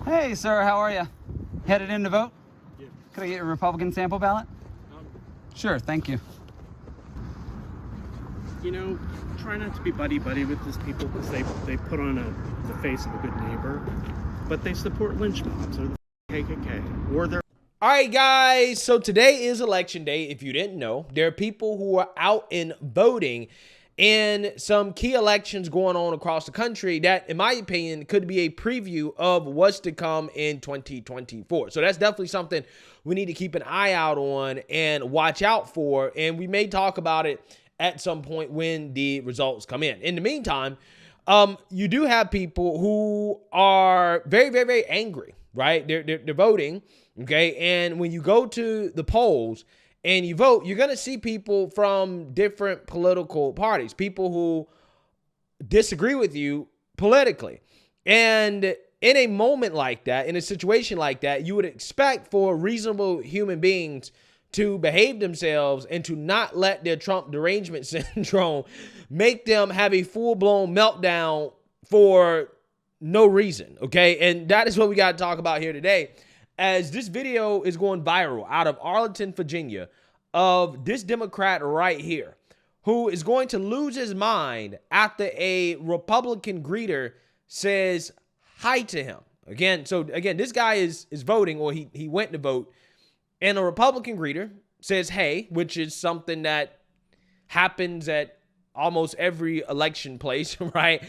Hey, sir, how are you? Headed in to vote? Yeah. Could I get a Republican sample ballot? Sure, thank you. You know, try not to be buddy-buddy with these people because they put on the face of a good neighbor, but they support lynch mobs or the KKK or they're... All right, guys, so today is election day. If you didn't know, there are people who are out and voting in some key elections going on across the country that, in my opinion, could be a preview of what's to come in 2024. So that's definitely something we need to keep an eye out on and watch out for. And we may talk about it at some point when the results come in. In the meantime, you do have people who are very, very, very angry, right? They're voting, okay? And when you go to the polls and you vote, you're going to see people from different political parties, people who disagree with you politically. And in a moment like that, in a situation like that, you would expect for reasonable human beings to behave themselves and to not let their Trump derangement syndrome make them have a full-blown meltdown for no reason, okay? And that is what we got to talk about here today, as this video is going viral out of Arlington, Virginia, of this Democrat right here who is going to lose his mind after a Republican greeter says hi to him. Again, this guy is voting, or he went to vote, and a Republican greeter says hey, which is something that happens at almost every election place, right?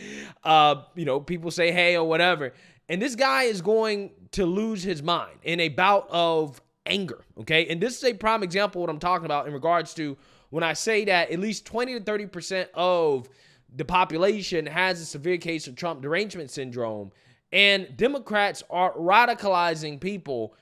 You know, people say hey or whatever. And this guy is going to lose his mind in a bout of anger, okay? And this is a prime example of what I'm talking about in regards to when I say that at least 20 to 30% of the population has a severe case of Trump derangement syndrome, and Democrats are radicalizing people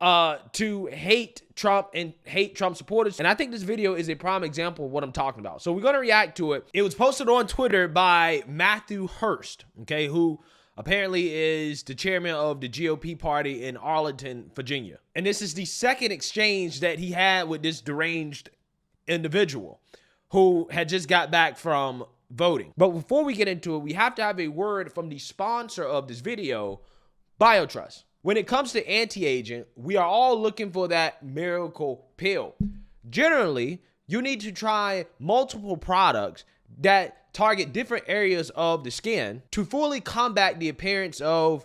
to hate Trump and hate Trump supporters. And I think this video is a prime example of what I'm talking about. So we're going to react to it. It was posted on Twitter by Matthew Hurst, okay, who apparently is the chairman of the GOP party in Arlington, Virginia. And this is the second exchange that he had with this deranged individual who had just got back from voting. But before we get into it, we have to have a word from the sponsor of this video, BioTrust. When it comes to anti-aging, we are all looking for that miracle pill. Generally, you need to try multiple products that target different areas of the skin to fully combat the appearance of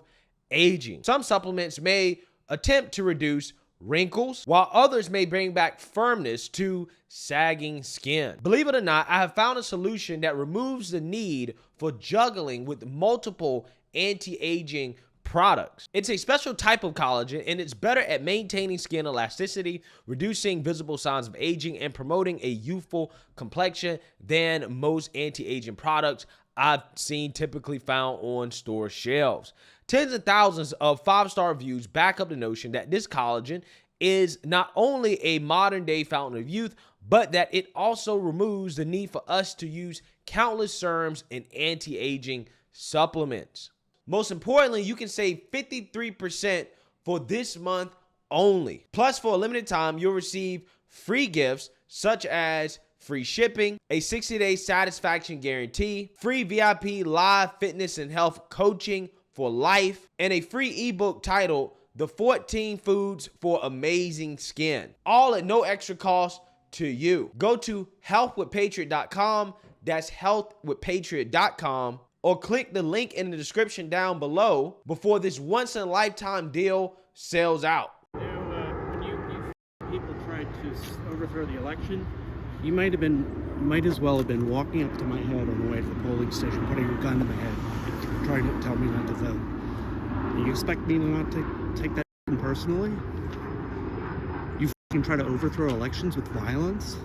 aging. Some supplements may attempt to reduce wrinkles, while others may bring back firmness to sagging skin. Believe it or not, I have found a solution that removes the need for juggling with multiple anti-aging products. It's a special type of collagen, and it's better at maintaining skin elasticity, reducing visible signs of aging, and promoting a youthful complexion than most anti-aging products I've seen typically found on store shelves. Tens of thousands of 5-star reviews back up the notion that this collagen is not only a modern-day fountain of youth, but that it also removes the need for us to use countless serums and anti-aging supplements. Most importantly, you can save 53% for this month only. Plus, for a limited time, you'll receive free gifts such as free shipping, a 60-day satisfaction guarantee, free VIP live fitness and health coaching for life, and a free ebook titled The 14 Foods for Amazing Skin, all at no extra cost to you. Go to healthwithpatriot.com, that's healthwithpatriot.com, or click the link in the description down below before this once-in-a-lifetime deal sells out. You know, when you people tried to overthrow the election, you might as well have been walking up to my head on the way to the polling station, putting a gun to my head, trying to tell me not to vote. And you expect me to not take that personally? You try to overthrow elections with violence,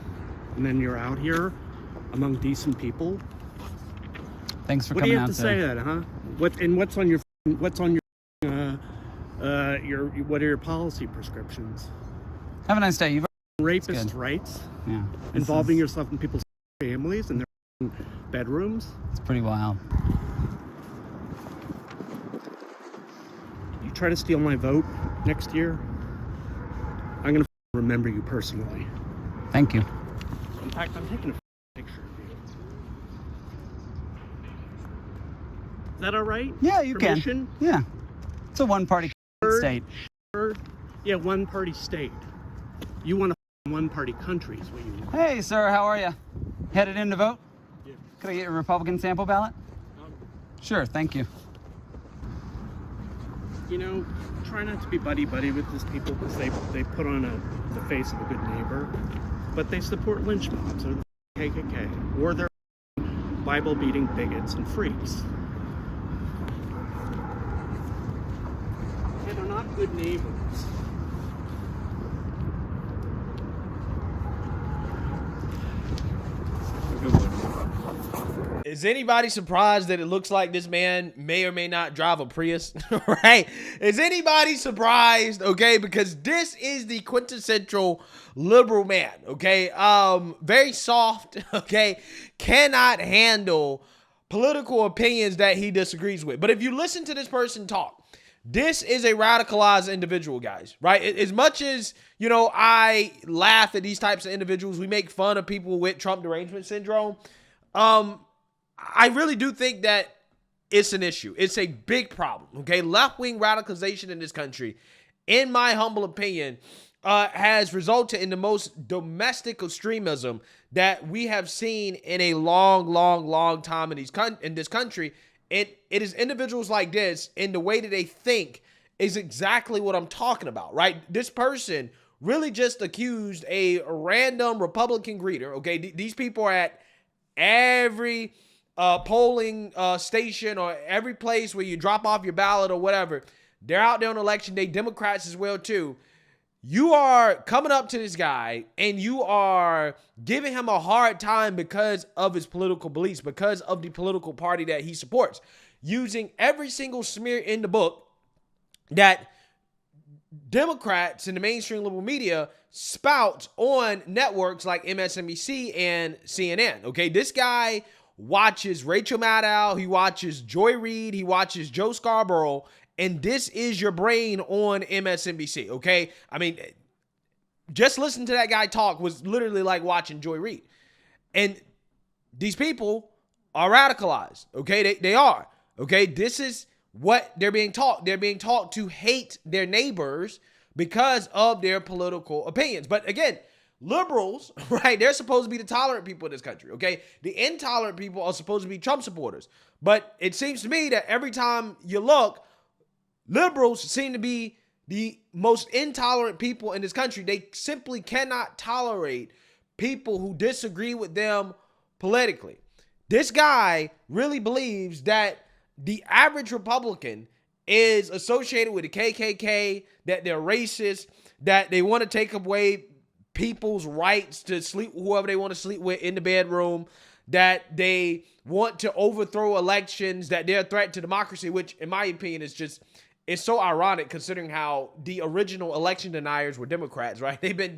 and then you're out here among decent people? Thanks for coming coming out. out. What do you have to say that, huh? What are your policy prescriptions? Have a nice day. You've Rapist rights? Yeah. Involving yourself in people's families and their bedrooms? It's pretty wild. You try to steal my vote next year, I'm gonna remember you personally. Thank you. In fact, I'm taking a picture of you. Is that all right? Yeah, you Permission? can. Yeah. It's a one-party state. Yeah, one-party state. You want a one-party country is what you want. Hey, sir, how are you? Headed in to vote? Yeah. Could I get a Republican sample ballot? Sure, thank you. You know, try not to be buddy-buddy with these people because they put on the face of a good neighbor, but they support lynch mobs or the KKK, or they're Bible-beating bigots and freaks. And they're not good neighbors. Is anybody surprised that it looks like this man may or may not drive a Prius? Right? Is anybody surprised? Okay, because this is the quintessential liberal man. Okay, very soft. Okay, cannot handle political opinions that he disagrees with. But if you listen to this person talk, this is a radicalized individual, guys, right? As much as, you know, I laugh at these types of individuals, we make fun of people with Trump derangement syndrome. I really do think that it's an issue. It's a big problem, okay? Left-wing radicalization in this country, in my humble opinion, has resulted in the most domestic extremism that we have seen in a long time in this country. It is individuals like this, and the way that they think is exactly what I'm talking about, right? This person really just accused a random Republican greeter, okay? These people are at every polling station or every place where you drop off your ballot or whatever. They're out there on election day, Democrats as well too. You are coming up to this guy and you are giving him a hard time because of his political beliefs, because of the political party that he supports, using every single smear in the book that Democrats in the mainstream liberal media spout on networks like MSNBC and CNN. Okay, this guy watches Rachel Maddow, he watches Joy Reid, he watches Joe Scarborough, and this is your brain on MSNBC. Okay, I mean, just listen to that guy talk was literally like watching Joy Reid. And these people are radicalized. Okay, they are. Okay, this is what they're being taught. They're being taught to hate their neighbors because of their political opinions. But again, liberals, right, they're supposed to be the tolerant people in this country, okay? The intolerant people are supposed to be Trump supporters. But it seems to me that every time you look, liberals seem to be the most intolerant people in this country. They simply cannot tolerate people who disagree with them politically. This guy really believes that the average Republican is associated with the KKK, that they're racist, that they want to take away people's rights to sleep with whoever they want to sleep with in the bedroom, that they want to overthrow elections, that they're a threat to democracy, which in my opinion is just, it's so ironic considering how the original election deniers were Democrats, right? They've been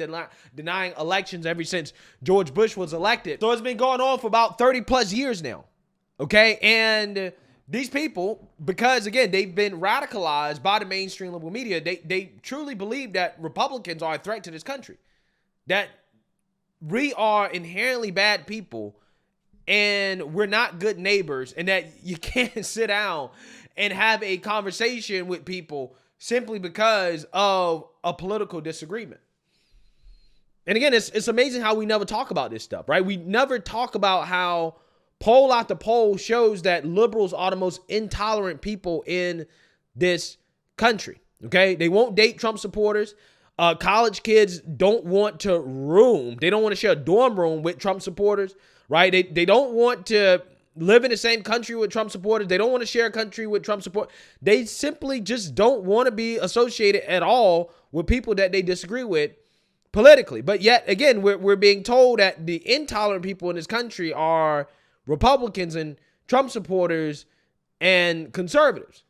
denying elections ever since George Bush was elected. So it's been going on for about 30 plus years now, okay? And these people, because again, they've been radicalized by the mainstream liberal media, they truly believe that Republicans are a threat to this country, that we are inherently bad people and we're not good neighbors, and that you can't sit down and have a conversation with people simply because of a political disagreement. And again, it's amazing how we never talk about this stuff, right? We never talk about how poll after poll shows that liberals are the most intolerant people in this country, okay? They won't date Trump supporters. College kids don't want to room. They don't want to share a dorm room with Trump supporters, right? They don't want to live in the same country with Trump supporters. They don't want to share a country with Trump support. They simply just don't want to be associated at all with people that they disagree with politically. But yet, again, we're being told that the intolerant people in this country are Republicans and Trump supporters and conservatives,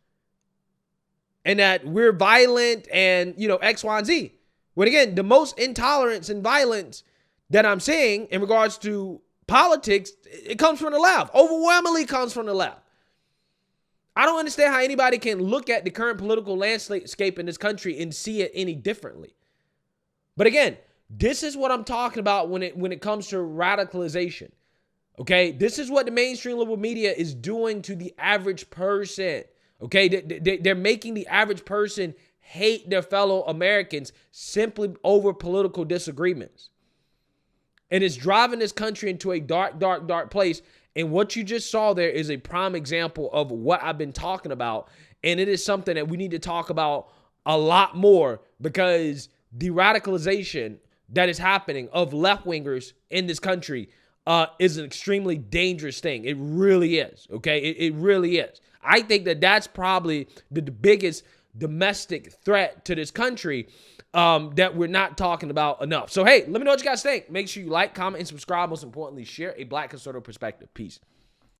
and that we're violent and, you know, X, Y, and Z. When again, the most intolerance and violence that I'm seeing in regards to politics, it comes from the left. Overwhelmingly comes from the left. I don't understand how anybody can look at the current political landscape in this country and see it any differently. But again, this is what I'm talking about when it comes to radicalization. Okay, this is what the mainstream liberal media is doing to the average person. Okay, they're making the average person hate their fellow Americans simply over political disagreements. And it's driving this country into a dark, dark, dark place. And what you just saw there is a prime example of what I've been talking about. And it is something that we need to talk about a lot more, because the radicalization that is happening of left-wingers in this country is an extremely dangerous thing. It really is, okay? It really is. I think that that's probably the biggest domestic threat to this country that we're not talking about enough. So, hey, let me know what you guys think. Make sure you like, comment, and subscribe. Most importantly, share a Black conservative perspective. Peace.